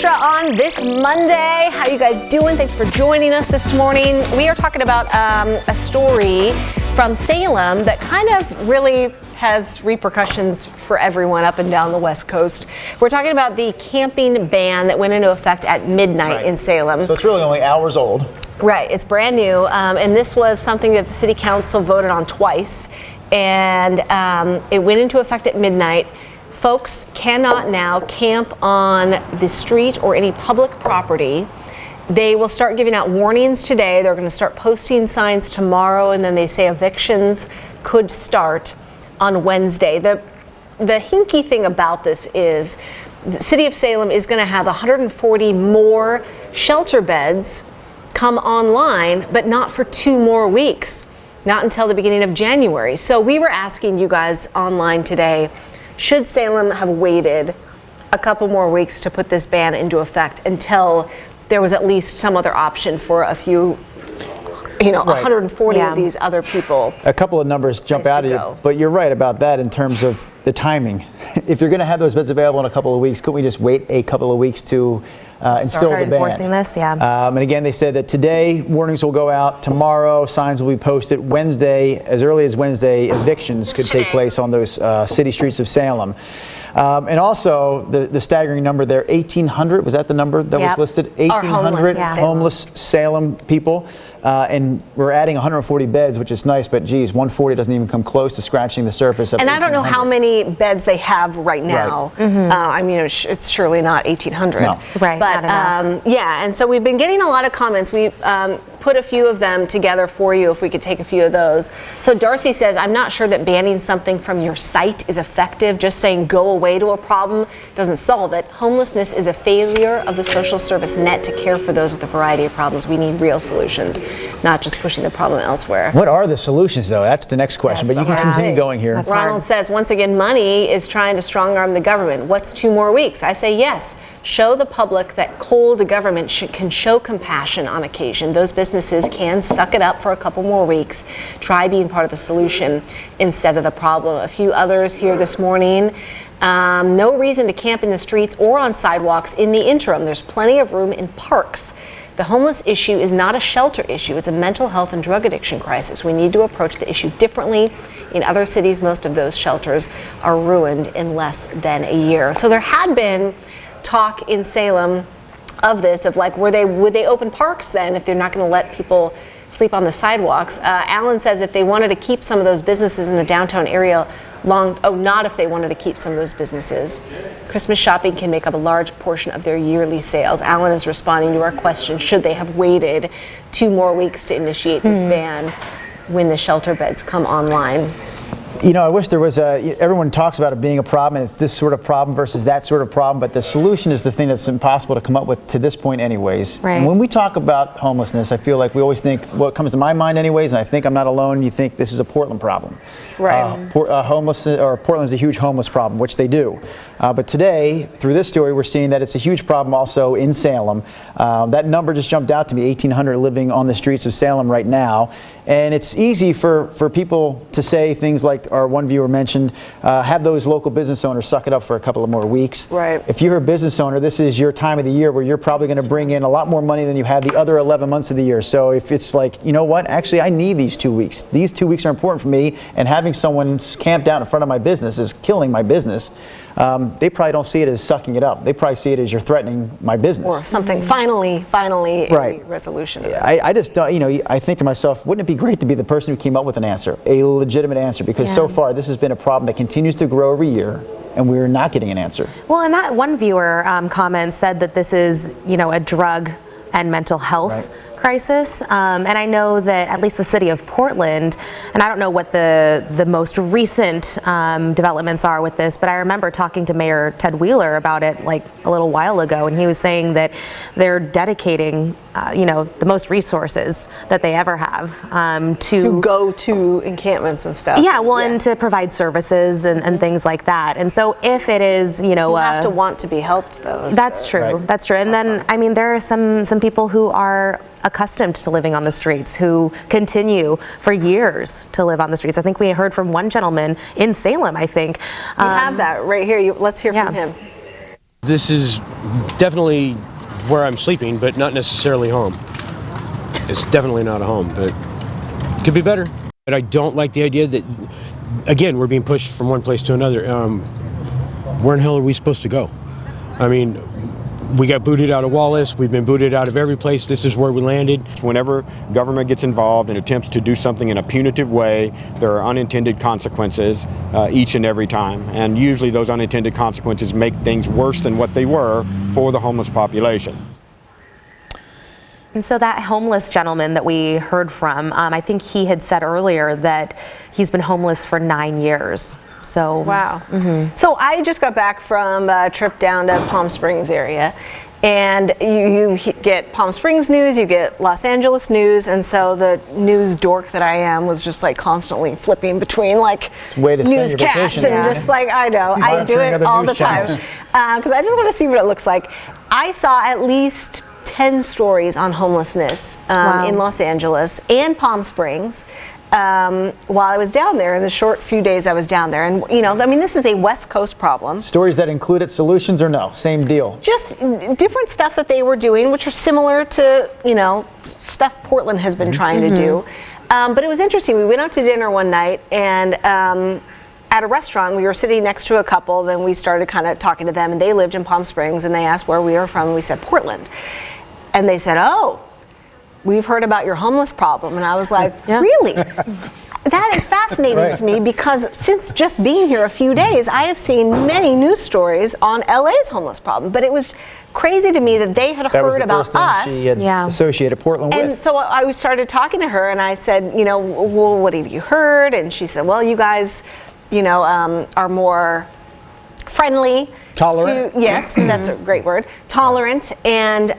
Extra on this Monday. How you guys doing? Thanks for joining us this morning. We are talking about a story from Salem that kind of really has repercussions for everyone up and down the West Coast. We're talking about the camping ban that went into effect at midnight in Salem. So it's really only hours old. Right, it's brand new, and this was something that the City Council voted on twice, and it went into effect at midnight. Folks cannot now camp on the street or any public property. They will start giving out warnings today. They're going to start posting signs tomorrow, and then they say evictions could start on Wednesday. The hinky thing about this is the City of Salem is going to have 140 more shelter beds come online, but not for 2 more weeks, not until the beginning of January. So we were asking you guys online today, should Salem have waited a couple more weeks to put this ban into effect until there was at least some other option for a few, 140 of these other people? A couple of numbers jump out at you, but you're right about that in terms of the timing. If you're going to have those beds available in a couple of weeks, couldn't we just wait a couple of weeks to instill the ban? Enforcing this, and again, they said that today warnings will go out, tomorrow signs will be posted, Wednesday, as early as Wednesday, evictions could take place on those city streets of Salem. And also the staggering number there, 1,800, was that the number that was listed? 1,800 homeless Salem people. And we're adding 140 beds, which is nice, but geez, 140 doesn't even come close to scratching the surface of 1,800. And I don't know how many beds they have right now. I mean, it's surely not 1,800. No. Right, but not enough. yeah, and so we've been getting a lot of comments. We put a few of them together for you if we could take a few of those. So Darcy says, I'm not sure that banning something from your site is effective. Just saying go away to a problem doesn't solve it. Homelessness is a failure of the social service net to care for those with a variety of problems. We need real solutions, not just pushing the problem elsewhere. What are the solutions, though? That's the next question, but you can continue going here. Ronald says, once again, money is trying to strong-arm the government. What's 2 more weeks? I say yes. Show the public that cold government can show compassion on occasion. Those businesses can suck it up for a couple more weeks. Try being part of the solution instead of the problem. A few others here this morning. No reason to camp in the streets or on sidewalks in the interim. There's plenty of room in parks. The homeless issue is not a shelter issue. It's a mental health and drug addiction crisis. We need to approach the issue differently. In other cities, most of those shelters are ruined in less than a year. So there had been talk in Salem of this, of like, would they open parks then if they're not going to let people sleep on the sidewalks? Alan says if they wanted to keep some of those businesses in the downtown area not if they wanted to keep some of those businesses. Christmas shopping can make up a large portion of their yearly sales. Alan is responding to our question, should they have waited 2 more weeks to initiate this ban when the shelter beds come online? I wish there was everyone talks about it being a problem, and it's this sort of problem versus that sort of problem, but the solution is the thing that's impossible to come up with to this point anyways. Right. And when we talk about homelessness, I feel like we always think, what comes to my mind anyways, and I think I'm not alone, you think this is a Portland problem. Right. Portland's a huge homeless problem, which they do. But today, through this story, we're seeing that it's a huge problem also in Salem. That number just jumped out to me, 1,800 living on the streets of Salem right now. And it's easy for people to say things like our one viewer mentioned, have those local business owners suck it up for a couple of more weeks. Right. If you're a business owner, this is your time of the year where you're probably going to bring in a lot more money than you had the other 11 months of the year. So if it's like, you know what, actually I need these 2 weeks. These 2 weeks are important for me, and having someone camped out in front of my business is killing my business. They probably don't see it as sucking it up. They probably see it as you're threatening my business. Or something, finally a resolution. I just don't, I think to myself, wouldn't it be great to be the person who came up with an answer, a legitimate answer? Because so far this has been a problem that continues to grow every year, and we're not getting an answer. Well, and that one viewer comment said that this is, a drug and mental health crisis. And I know that at least the city of Portland, and I don't know what the most recent developments are with this, but I remember talking to Mayor Ted Wheeler about it like a little while ago, and he was saying that they're dedicating the most resources that they ever have to go to encampments and stuff. Yeah, well, and to provide services and things like that. And so if it is, you have to want to be helped, though. That's true. Right. That's true. And then, I mean, there are some people who are accustomed to living on the streets, who continue for years to live on the streets. I think we heard from one gentleman in Salem, I think. You have that right here. Let's hear from him. This is definitely where I'm sleeping, but not necessarily home. It's definitely not a home, but it could be better. But I don't like the idea that, again, we're being pushed from one place to another. Where in hell are we supposed to go? I mean, we got booted out of Wallace. We've been booted out of every place. This is where we landed. Whenever government gets involved and attempts to do something in a punitive way, there are unintended consequences each and every time. And usually those unintended consequences make things worse than what they were for the homeless population. And so that homeless gentleman that we heard from, I think he had said earlier that he's been homeless for 9 years. So wow. So I just got back from a trip down to Palm Springs area, and you get Palm Springs news, you get Los Angeles news, and so the news dork that I am was just like constantly flipping between like newscasts and just like, I know, I do it all the time because I just want to see what it looks like. I saw at least 10 stories on homelessness in Los Angeles and Palm Springs. While I was down there in the short few days I was down there. And, you know, I mean, this is a West Coast problem. Stories that included solutions or no? Same deal? Just different stuff that they were doing, which are similar to, you know, stuff Portland has been trying to do. But it was interesting. We went out to dinner one night, and at a restaurant, we were sitting next to a couple. Then we started kind of talking to them, and they lived in Palm Springs, and they asked where we were from, and we said Portland. And they said, oh, we've heard about your homeless problem. And I was like, really? That is fascinating to me, because since just being here a few days, I have seen many news stories on LA's homeless problem. But it was crazy to me that they had heard about us. She had associated Portland with. And so I started talking to her, and I said, you know, well, what have you heard? And she said, well, you guys, you know, are more friendly. Tolerant? Yes, that's a great word. Tolerant, and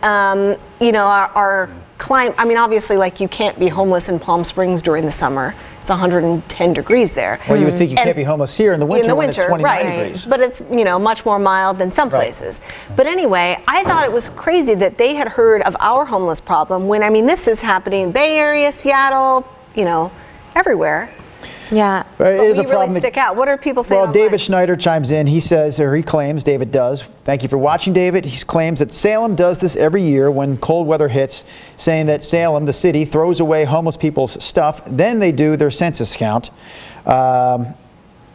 you know, our climate. I mean, obviously, like, you can't be homeless in Palm Springs during the summer. It's 110 degrees there. Well, you would think you can't be homeless here in the winter, when it's 29 degrees. But it's, you know, much more mild than some places. But anyway, I thought it was crazy that they had heard of our homeless problem when, I mean, this is happening in Bay Area, Seattle, you know, everywhere. Yeah. But it is we a problem really stick out. What are people saying? Well, David Schneider chimes in. He says, or he claims, David does. Thank you for watching, David. He claims that Salem does this every year when cold weather hits, saying that Salem, the city, throws away homeless people's stuff. Then they do their census count.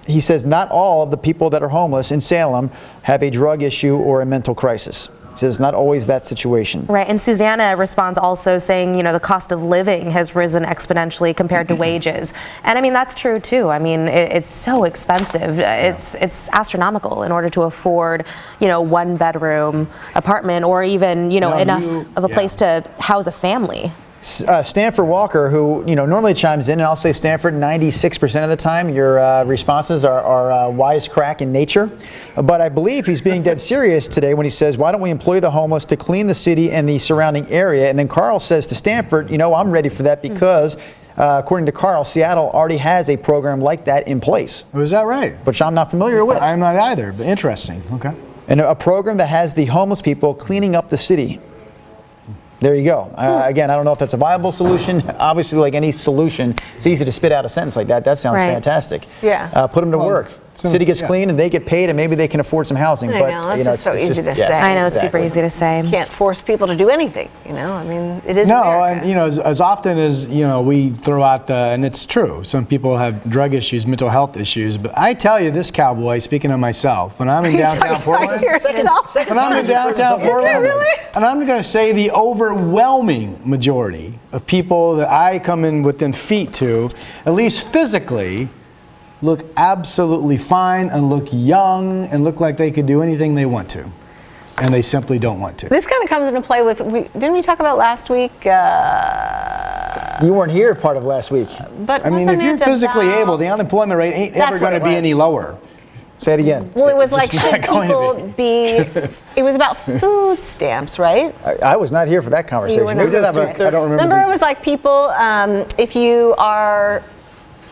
He says not all of the people that are homeless in Salem have a drug issue or a mental crisis. He says not always that situation. Right, and Susanna responds also saying, you know, the cost of living has risen exponentially compared to wages. And I mean, that's true too. I mean, it's so expensive. It's astronomical in order to afford, you know, 1-bedroom apartment, or even, you know, enough of a place to house a family. Stanford Walker, who, you know, normally chimes in, and I'll say, Stanford, 96% of the time your responses are wisecrack in nature. But I believe he's being dead serious today when he says, why don't we employ the homeless to clean the city and the surrounding area? And then Carl says to Stanford, you know, I'm ready for that because, according to Carl, Seattle already has a program like that in place. Was that right? Which I'm not familiar with. I'm not either, but interesting. Okay. And a program that has the homeless people cleaning up the city. There you go. Again, I don't know if that's a viable solution. Obviously, like any solution, it's easy to spit out a sentence like that. That sounds fantastic. Yeah. Put them to work. City gets clean and they get paid, and maybe they can afford some housing. I know, that's just so easy to say. I know, it's super easy to say. You can't force people to do anything, you know? I mean, it is America. And, you know, as often as, you know, we throw out and it's true, some people have drug issues, mental health issues, but I tell you this, cowboy, speaking of myself, when I'm in downtown Portland, and I'm going to say the overwhelming majority of people that I come in within feet to, at least physically, look absolutely fine and look young and look like they could do anything they want to. And they simply don't want to. This kind of comes into play with, didn't we talk about last week? You weren't here part of last week. But I mean, if you're physically able, the unemployment rate ain't ever going to be any lower. Say it again. Well, it was like, should people be, it was about food stamps, right? I was not here for that conversation. I don't remember. It was like people, if you are,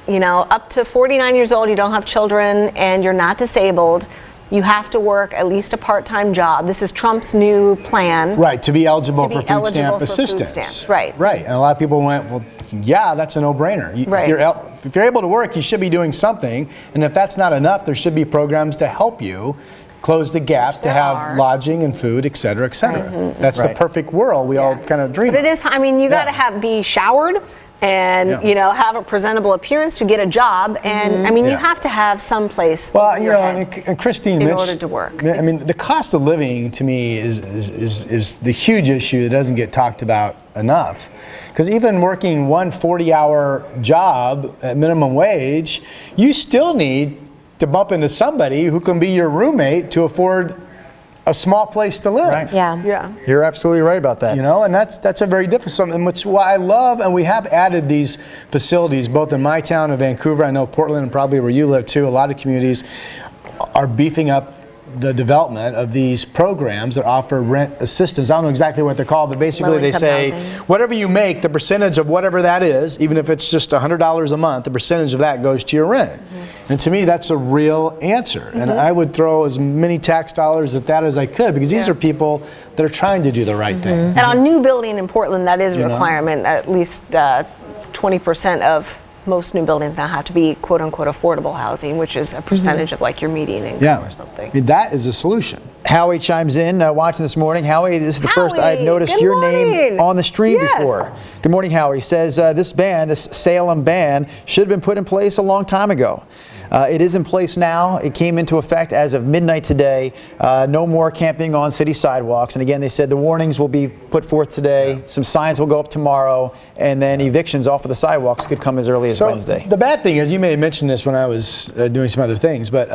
you know, up to 49 years old, you don't have children, and you're not disabled, you have to work at least a part-time job. This is Trump's new plan. Right, to be eligible for food stamp assistance. Food stamps, right. Right, and a lot of people went, well, yeah, that's a no-brainer. If you're able to work, you should be doing something, and if that's not enough, there should be programs to help you close the gap to have lodging and food, et cetera, et cetera. That's the perfect world we all kind of dream But it of. is, I mean, you got to be showered and, you know, have a presentable appearance to get a job. And, I mean, you have to have some place Well, in you your know, head and Christine in Mitch, order to work. I mean, the cost of living to me is the huge issue that doesn't get talked about enough. Because even working one 40-hour job at minimum wage, you still need to bump into somebody who can be your roommate to afford a small place to live. Right. Yeah. You're absolutely right about that. You know, and that's a very difficult, and which why I love, and we have added these facilities both in my town and Vancouver. I know Portland and probably where you live too. A lot of communities are beefing up the development of these programs that offer rent assistance. I don't know exactly what they're called, but basically they Low-income say housing. whatever you make, the percentage of whatever that is, even if it's just $100 a month, the percentage of that goes to your rent. And to me, that's a real answer. And I would throw as many tax dollars at that as I could, because these are people that are trying to do the right thing. And on new building in Portland, that is a You know? requirement. At least 20% of most new buildings now have to be quote unquote affordable housing, which is a percentage of like your median income or something. I mean, that is a solution. Howie chimes in, watching this morning. Howie, this is the first I've Howie, noticed good your name morning. on the stream Yes. before. Good morning, Howie. He says this ban, this Salem ban, should have been put in place a long time ago. It is in place now. It came into effect as of midnight today. No more camping on city sidewalks. And again, they said the warnings will be put forth today. Some signs will go up tomorrow. And then evictions off of the sidewalks could come as early as Wednesday. The bad thing is, you may have mentioned this when I was doing some other things, but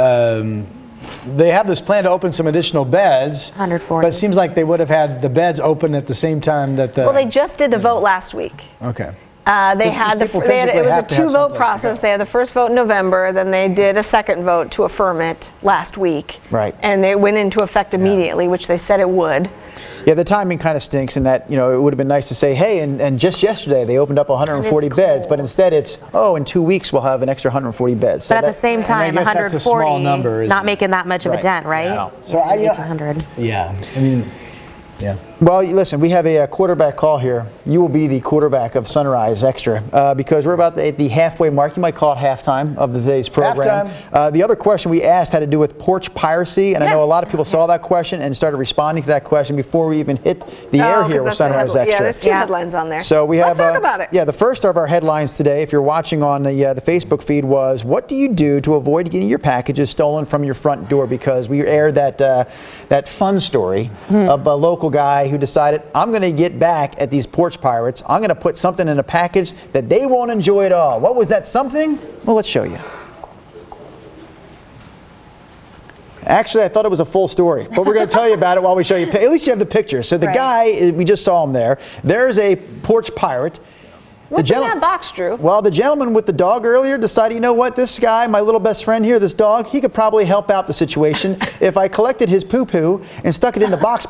they have this plan to open some additional beds. 140. But it seems like they would have had the beds open at the same time that the... Well, they just did the vote last week. Okay. They had people it was physically a have to have two-vote someplace to process. go. They had the first vote in November, then they did a second vote to affirm it last week. Right. And it went into effect immediately, which they said it would. Yeah, the timing kind of stinks in that, you know, it would have been nice to say, hey, and just yesterday they opened up 140 beds, but instead it's, oh, in 2 weeks we'll have an extra 140 beds. So But at the same time, guess that's a small 140 number, isn't not it? making that much of a Right. dent, right? Yeah. So I- 1,800. Yeah. I mean, yeah. Well, listen, we have a quarterback call here. You will be the quarterback of Sunrise Extra because we're about at the halfway mark. You might call it halftime of today's program. The other question we asked had to do with porch piracy, and I know a lot of people saw that question and started responding to that question before we even hit the air here with Sunrise Extra. Yeah, there's two headlines on there. So we have, Let's talk about it. Yeah, the first of our headlines today, if you're watching on the Facebook feed, was what do you do to avoid getting your packages stolen from your front door? Because we aired that fun story of a local guy who decided, I'm going to get back at these porch pirates. I'm going to put something in a package that they won't enjoy at all. What was that something? Well, let's show you. Actually, I thought it was a full story, but we're going to tell you about it while we show you. At least you have the picture. So the guy, we just saw him there. There's a porch pirate. What's in that box, Drew? Well, the gentleman with the dog earlier decided, you know what, this guy, my little best friend here, this dog, he could probably help out the situation if I collected his poo-poo and stuck it in the box.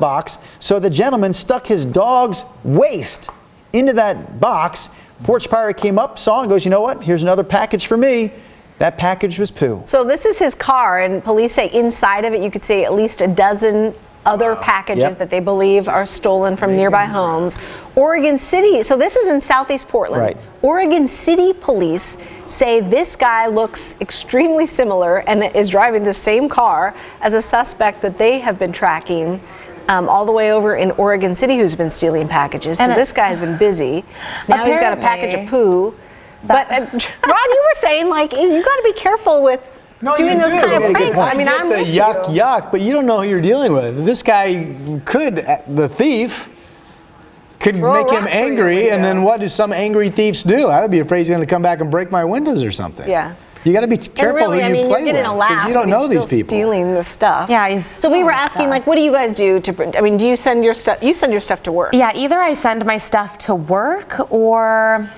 So the gentleman stuck his dog's waste into that box. Porch pirate came up, saw it, and goes, you know what, here's another package for me. That package was poo. So this is his car, and police say inside of it you could see at least a dozen other packages that they believe are stolen from nearby homes. Oregon City, so this is in Southeast Portland. Right. Oregon City police say this guy looks extremely similar and is driving the same car as a suspect that they have been tracking all the way over in Oregon City who's been stealing packages. So this guy has been busy. Now he's got a package of poo. But Rod, you were saying like you got to be careful with doing those kind of pranks. I mean, I'm the with yuck, but you don't know who you're dealing with. This guy could, the thief, could Throw a make him rock through your angry, and window. then what do some angry thieves do? I would be afraid he's going to come back and break my windows or something. Yeah. You got to be And careful really, who I you mean, play you're getting with, a laugh. because you don't and know he's these still people. stealing the stuff. Yeah, he's So we were asking, like, what do you guys do to? I mean, do you send your stuff? You send your stuff to work. Yeah, either I send my stuff to work or,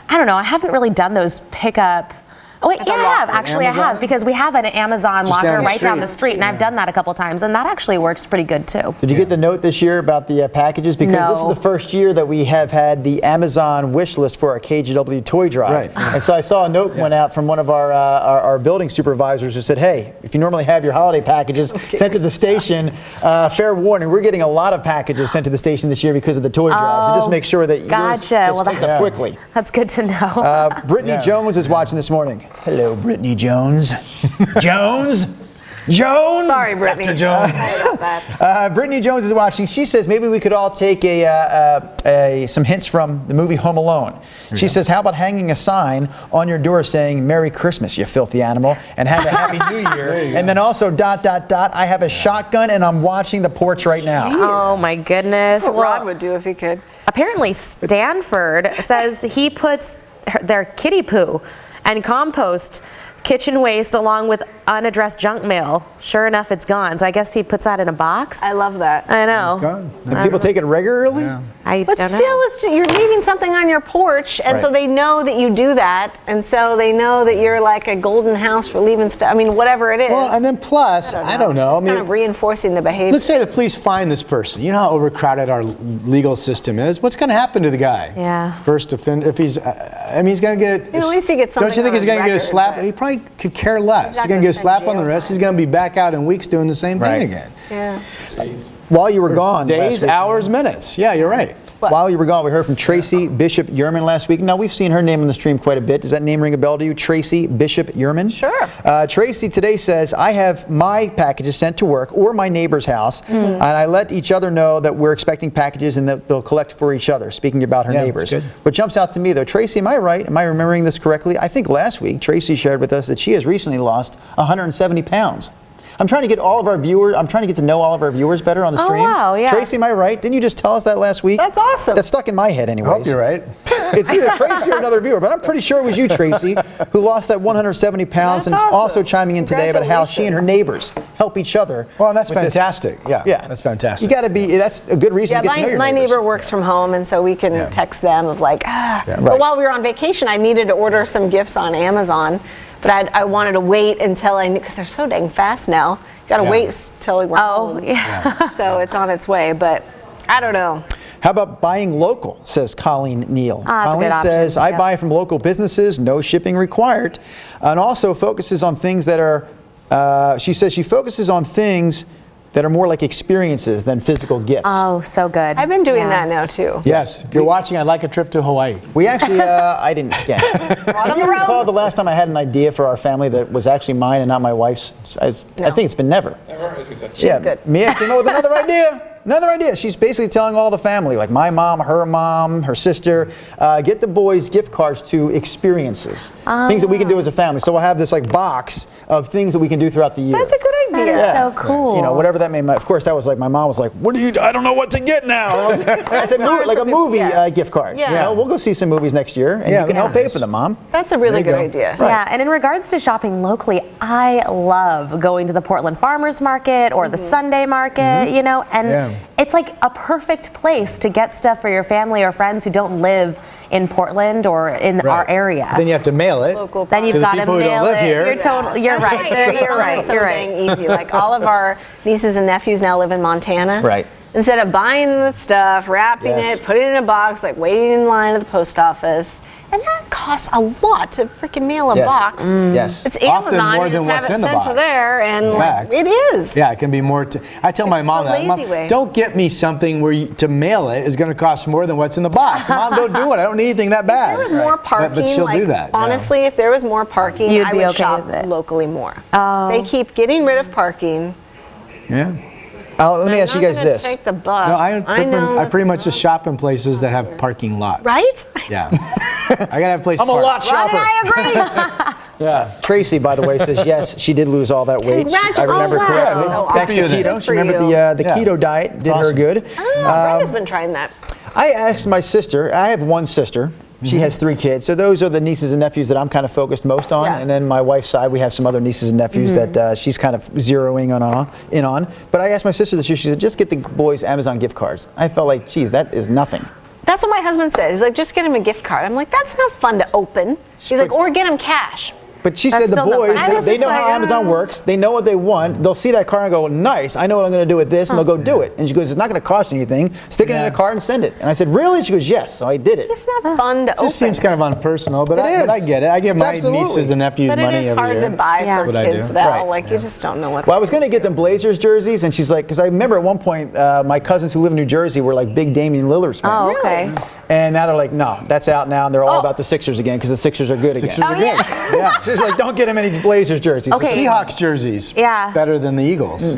I don't know, I haven't really done those pickup. Oh, wait, yeah, I have. Actually, I Amazon? have, because we have an Amazon Just locker down the right down street. the street, and I've done that a couple times, and that actually works pretty good, too. Did you get the note this year about the packages? Because this No. is the first year that we have had the Amazon wish list for our KGW toy drive. Right. And so I saw a note went out from one of our building supervisors who said, hey, if you normally have your holiday packages sent to the station, fair warning, we're getting a lot of packages sent to the station this year because of the toy drive. So just make sure that yours Gotcha. gets Well, picked up quickly. That's good to know. Brittany Jones is watching this morning. Hello, Brittany Jones. Jones? Jones. Sorry, Brittany. Dr. Jones. Sorry about that. Brittany Jones is watching. She says maybe we could all take some hints from the movie Home Alone. She says, how about hanging a sign on your door saying "Merry Christmas, you filthy animal," and have a Happy New Year, and then also ... I have a shotgun and I'm watching the porch right now. Oh my goodness. What Well, Rod would do if he could. apparently Stanford says he puts their kitty poo and compost kitchen waste along with unaddressed junk mail. Sure enough, it's gone. So I guess he puts that in a box. I love that. I know. Gone. Do people take it regularly? I But don't still, know. it's you're leaving something on your porch, and so Right. they know that you do that, and so they know that you're like a golden house for leaving stuff. I mean, whatever it is. Well, and then plus, I don't know. I It's mean, kind of reinforcing the behavior. let's say the police find this person. You know how overcrowded our legal system is. What's going to happen to the guy? Yeah. First offender, if he's, I mean, he's going to get. At least he gets Don't you something think on he's his going to get a record, slap? but- He probably could care less. He's not going to get a gonna slap spend on the jail wrist. time. He's going to be back out in weeks doing the same Right. thing again. Yeah. While you were gone, last Days, week- hours, minutes. Yeah, you're right. While you were gone, we heard from Tracy Bishop Yerman last week. Now, we've seen her name on the stream quite a bit. Does that name ring a bell to you? Tracy Bishop Yerman? Sure. Tracy today says, I have my packages sent to work or my neighbor's house, and I let each other know that we're expecting packages and that they'll collect for each other, speaking about her Yeah, neighbors. that's good. What jumps out to me, though, Tracy, am I right? Am I remembering this correctly? I think last week, Tracy shared with us that she has recently lost 170 pounds. I'm trying to get all of our viewers, I'm trying to get to know all of our viewers better on the Oh, stream. wow, yeah. Tracy, am I right? Didn't you just tell us that last week? That's awesome. That stuck in my head I anyways. hope you're right. It's either Tracy or another viewer, but I'm pretty sure it was you, Tracy, who lost that 170 pounds and That's is awesome. also chiming in today about how she and her neighbors help each other. Well, that's with this. fantastic. Yeah, Yeah, that's fantastic. You got to be. That's a good reason Yeah, to get to know your my neighbors. neighbor works from home, and so we can text them of like, But right. while we were on vacation, I needed to order some gifts on Amazon, but I wanted to wait until I knew, because they're so dang fast now. You got to wait till we're home. yeah. So it's on its way, but I don't know. How about buying local, says Colleen Neal. that's a Colleen good option, says, I yeah. buy from local businesses, no shipping required, and also focuses on things that are, she says she focuses on things that are more like experiences than physical gifts. Oh, so good. I've been doing Yeah. that now too. Yes, if you're watching, I'd like a trip to Hawaii. We actually, I didn't, again. Can you recall the last time I had an idea for our family that was actually mine and not my wife's? I think it's been never. Yeah, good. Mia came up with another idea. Another idea. She's basically telling all the family, like my mom, her sister, get the boys gift cards to experiences, things that we can do as a family. So we'll have this like box of things that we can do throughout the year. That's a good That idea. is Yeah. so cool. You know, whatever that may. Of course, that was like my mom was like, "What do you? I don't know what to get now." I said, hard like for a people, movie yeah. gift card. Yeah. You know, we'll go see some movies next year, and Yeah, you can help yeah. pay for them, Mom. That's a really good There you idea. Yeah, and in regards to shopping locally, I love going to the Portland Farmers Market or the Sunday Market, you know, and Yeah. it's like a perfect place to get stuff for your family or friends who don't live in Portland or in our area. Then you have to mail it. Local Then you've to the got to people who don't mail live it. here. You're right. You're right. So You're dang right. easy. Like all of our nieces and nephews now live in Montana. Right. Instead of buying the stuff, wrapping Yes. it, putting it in a box, like waiting in line at the post office, and that costs a lot to freaking mail a Yes. box. Yes. It's Often Amazon. more you than just have what's it in the sent to box. there, and In like, fact. it is. Yeah, it can be more. I tell my mom the that. Mom, lazy way. don't get me something where to mail it is going to cost more than what's in the box. Mom, don't do it. I don't need anything that bad. If there was more parking, But she'll like, do that. yeah. honestly, if there was more parking, You'd I be would okay shop with it. locally more. Oh. They keep getting rid of parking. Yeah. Let me I'm ask you not guys gonna this. Take the bus. No, know. I pretty much just shop in places that have parking lots. Right? Yeah. I gotta have a place. I'm a to park. lot Why did shopper. I agree? Yeah. Tracy, by the way, says yes, she did lose all that weight. I remember Oh, wow. correctly. So Thanks to awesome. keto. Good She for remembered you. the Yeah. keto diet did her awesome. good. Brenda's been trying that. I asked my sister, I have one sister. She has 3 kids, so those are the nieces and nephews that I'm kind of focused most on. Yeah. And then my wife's side, we have some other nieces and nephews that she's kind of zeroing in on. But I asked my sister this year, she said, just get the boys Amazon gift cards. I felt like, geez, that is nothing. That's what my husband said. He's like, just get him a gift card. I'm like, that's not fun to open. He's like, or get him cash. But she That's said the still no boys, fun. I was they just know like, how Amazon works. They know what they want. They'll see that card and go, nice, I know what I'm going to do with this, and they'll go do it. And she goes, it's not going to cost you anything. Stick it in a card and send it. And I said, really? She goes, yes. So I did it. It's just not fun to open. Just seems kind of unpersonal, but It is. I get it. I give It's my absolutely. nieces and nephews but money it is every hard year. to buy Yeah. for That's what I kids do. now. Right. Like, you just don't know what. Well, I was going to get them Blazers jerseys, and she's like, because I remember at one point, my cousins who live in New Jersey were like big Damian Lillard fans. Oh, okay. And now they're like, no, that's out now, and they're all about the Sixers again because the Sixers are good Sixers again. are good. Yeah. She's like, don't get him any Blazers jerseys. Okay. Seahawks jerseys. Yeah. Better than the Eagles.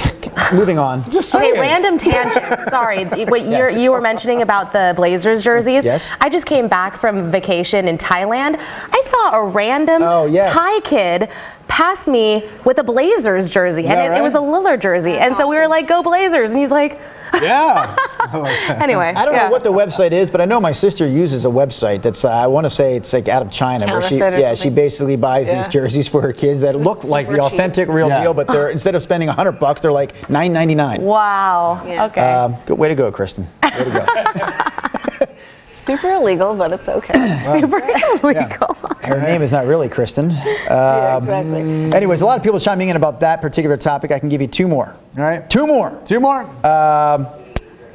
Moving on. Just saying. Okay, random tangent. Sorry, what you were mentioning about the Blazers jerseys. Yes. I just came back from vacation in Thailand. I saw a random Thai kid pass me with a Blazers jersey, and that it was a Lillard jersey, and so we were like, "Go Blazers!" And he's like, Yeah. Anyway, I don't know what the website is, but I know my sister uses a website that's, I want to say it's like out of China, where she Counterfeit or she something. basically buys these jerseys for her kids that look like the super cheap. authentic real deal, but they're instead of spending $100, they're like $9.99. Wow. Yeah. Okay. Good way to go, Kristen. Way to go. Super illegal, but it's okay. Super illegal. Her name is not really Kristen. Yeah, exactly. Anyways, a lot of people chiming in about that particular topic. I can give you two more. All right. Two more. Two more.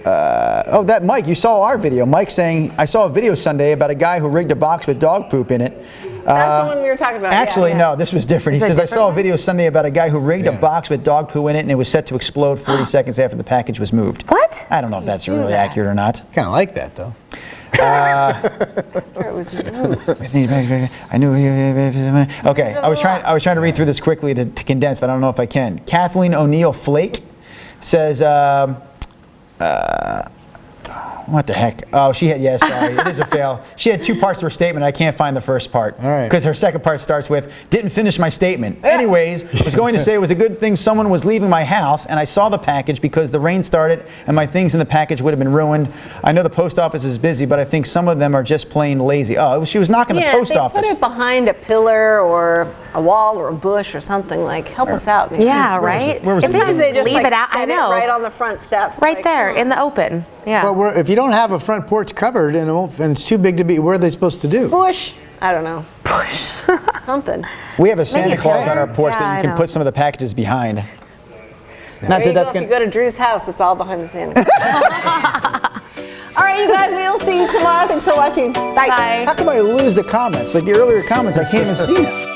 That Mike, you saw our video. Mike saying, I saw a video Sunday about a guy who rigged a box with dog poop in it. That's the one we were talking about. Actually, yeah. no, this was different. He says, I saw a video Sunday about a guy who rigged a box with dog poo in it and it was set to explode 40 seconds after the package was moved. What? I don't know if that's really accurate or not. Kind of like that, though. It was I knew. Okay, I was trying to read through this quickly to condense, but I don't know if I can. Kathleen O'Neill Flake says, what the heck? Oh, she had, sorry, it is a fail. She had two parts to her statement. I can't find the first part. All right. Because her second part starts with, didn't finish my statement. Anyways, was going to say it was a good thing someone was leaving my house and I saw the package because the rain started and my things in the package would have been ruined. I know the post office is busy, but I think some of them are just plain lazy. Oh, she was knocking the post they office. put it behind a pillar or a wall or a bush or something. Like, help us out, man. Yeah, right. Where was if it? they Sometimes just they just leave like, it out, set I know. it right on the front steps. Right like, there come on. in the open. Yeah. But if you don't have a front porch covered and, and it's too big to be, what are they supposed to do? Bush. I don't know. Bush. Something. We have a Santa Maybe Claus a on our chair. porch Yeah, that you I can know. put some of the packages behind. Not There that you that's go. If going you go to Drew's house, it's all behind the Santa Claus. All right, you guys, we'll see you tomorrow. Thanks for watching. Bye. Bye. How come I lose the comments? Like the earlier comments, I can't even see them.